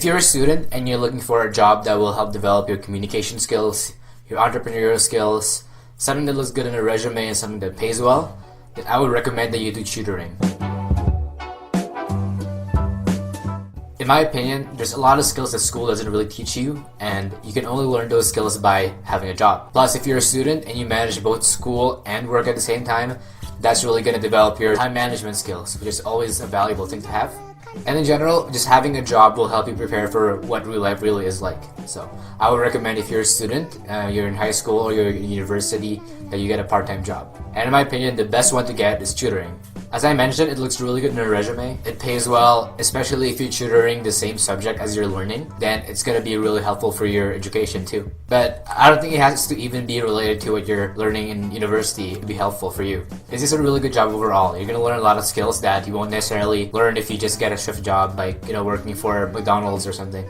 If you're a student and you're looking for a job that will help develop your communication skills, your entrepreneurial skills, something that looks good in a resume and something that pays well, then I would recommend that you do tutoring. In my opinion, there's a lot of skills that school doesn't really teach you, and you can only learn those skills by having a job. Plus, if you're a student and you manage both school and work at the same time, that's really going to develop your time management skills, which is always a valuable thing to have. And in general, just having a job will help you prepare for what real life really is like. So I would recommend if you're a student, you're in high school or you're in university, that you get a part-time job. And in my opinion, the best one to get is tutoring. As I mentioned, it looks really good in a resume. It pays well, especially if you're tutoring the same subject as you're learning, then it's going to be really helpful for your education too. But I don't think it has to even be related to what you're learning in university to be helpful for you. It's just a really good job overall. You're going to learn a lot of skills that you won't necessarily learn if you just get a shift job, like, working for McDonald's or something.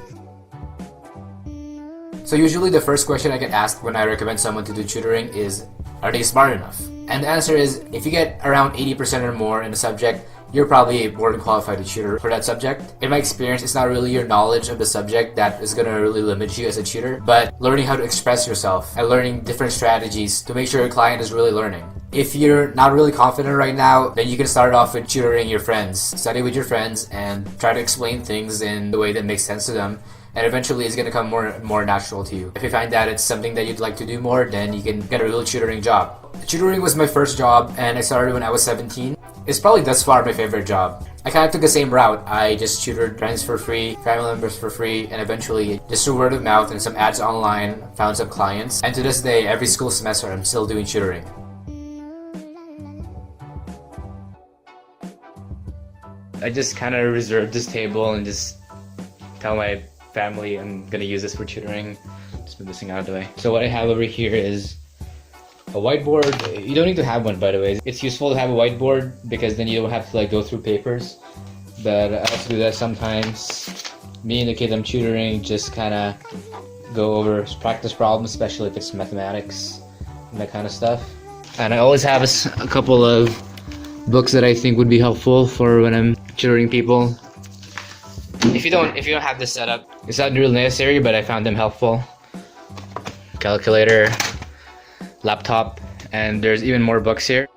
So usually the first question I get asked when I recommend someone to do tutoring is, are they smart enough? And the answer is, if you get around 80% or more in a subject, you're probably more than qualified to tutor for that subject. In my experience, it's not really your knowledge of the subject that is going to really limit you as a tutor, but learning how to express yourself and learning different strategies to make sure your client is really learning. If you're not really confident right now, then you can start off with tutoring your friends. Study with your friends and try to explain things in the way that makes sense to them. And eventually it's going to come more natural to you. If you find that it's something that you'd like to do more, then you can get a real tutoring job. Tutoring was my first job, and I started when I was 17. It's probably thus far my favorite job. I kind of took the same route. I just tutored friends for free, family members for free, and eventually, just through word of mouth and some ads online, found some clients. And to this day, every school semester, I'm still doing tutoring. I just kind of reserved this table and just tell my family I'm gonna use this for tutoring. Just move this thing out of the way. So what I have over here is a whiteboard. You don't need to have one, by the way. It's useful to have a whiteboard because then you don't have to go through papers. But I also do that sometimes. Me and the kid I'm tutoring just kind of go over practice problems, especially if it's mathematics and that kind of stuff. And I always have a couple of books that I think would be helpful for when I'm tutoring people. If you don't have this setup, it's not really necessary, but I found them helpful. Calculator, laptop, and there's even more books here.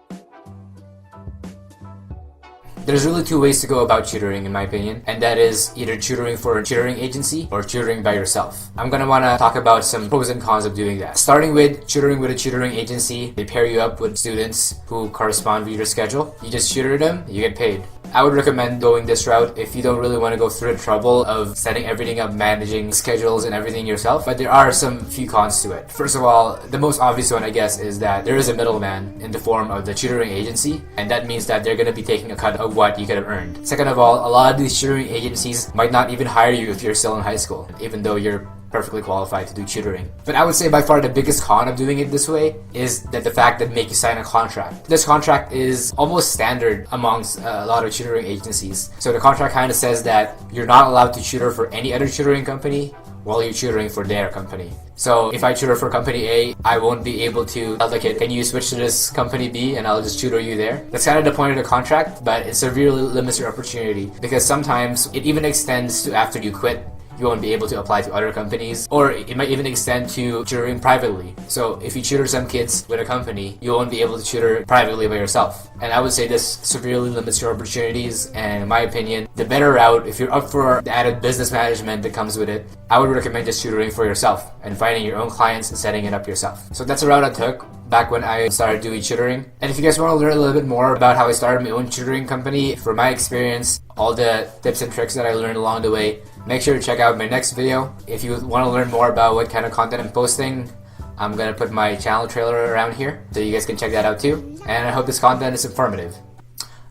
There's really two ways to go about tutoring in my opinion, and that is either tutoring for a tutoring agency or tutoring by yourself. I'm gonna wanna talk about some pros and cons of doing that. Starting with tutoring with a tutoring agency, they pair you up with students who correspond with your schedule. You just tutor them, you get paid. I would recommend going this route if you don't really want to go through the trouble of setting everything up, managing schedules and everything yourself, but there are some few cons to it. First of all, the most obvious one I guess is that there is a middleman in the form of the tutoring agency, and that means that they're going to be taking a cut of what you could have earned. Second of all, a lot of these tutoring agencies might not even hire you if you're still in high school, even though you're perfectly qualified to do tutoring. But I would say by far the biggest con of doing it this way is that the fact that make you sign a contract. This contract is almost standard amongst a lot of tutoring agencies. So the contract kind of says that you're not allowed to tutor for any other tutoring company while you're tutoring for their company. So if I tutor for company A, I won't be able to tell the kid, can you switch to this company B and I'll just tutor you there. That's kind of the point of the contract, but it severely limits your opportunity because sometimes it even extends to after you quit. You won't be able to apply to other companies, or it might even extend to tutoring privately. So if you tutor some kids with a company, you won't be able to tutor privately by yourself. And I would say this severely limits your opportunities, and in my opinion, the better route, if you're up for the added business management that comes with it, I would recommend just tutoring for yourself and finding your own clients and setting it up yourself. So that's a route I took back when I started doing tutoring. And if you guys want to learn a little bit more about how I started my own tutoring company, from my experience, all the tips and tricks that I learned along the way, make sure to check out my next video. If you want to learn more about what kind of content I'm posting, I'm going to put my channel trailer around here so you guys can check that out too. And I hope this content is informative.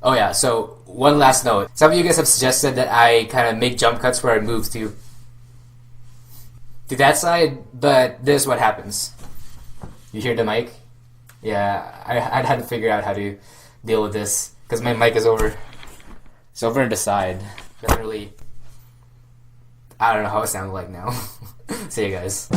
Oh yeah, so one last note. Some of you guys have suggested that I kind of make jump cuts where I move to that side, but this is what happens. You hear the mic? Yeah, I had to figure out how to deal with this because my mic is over. It's over on the side. Doesn't really. I don't know how it sounds like now. See you guys.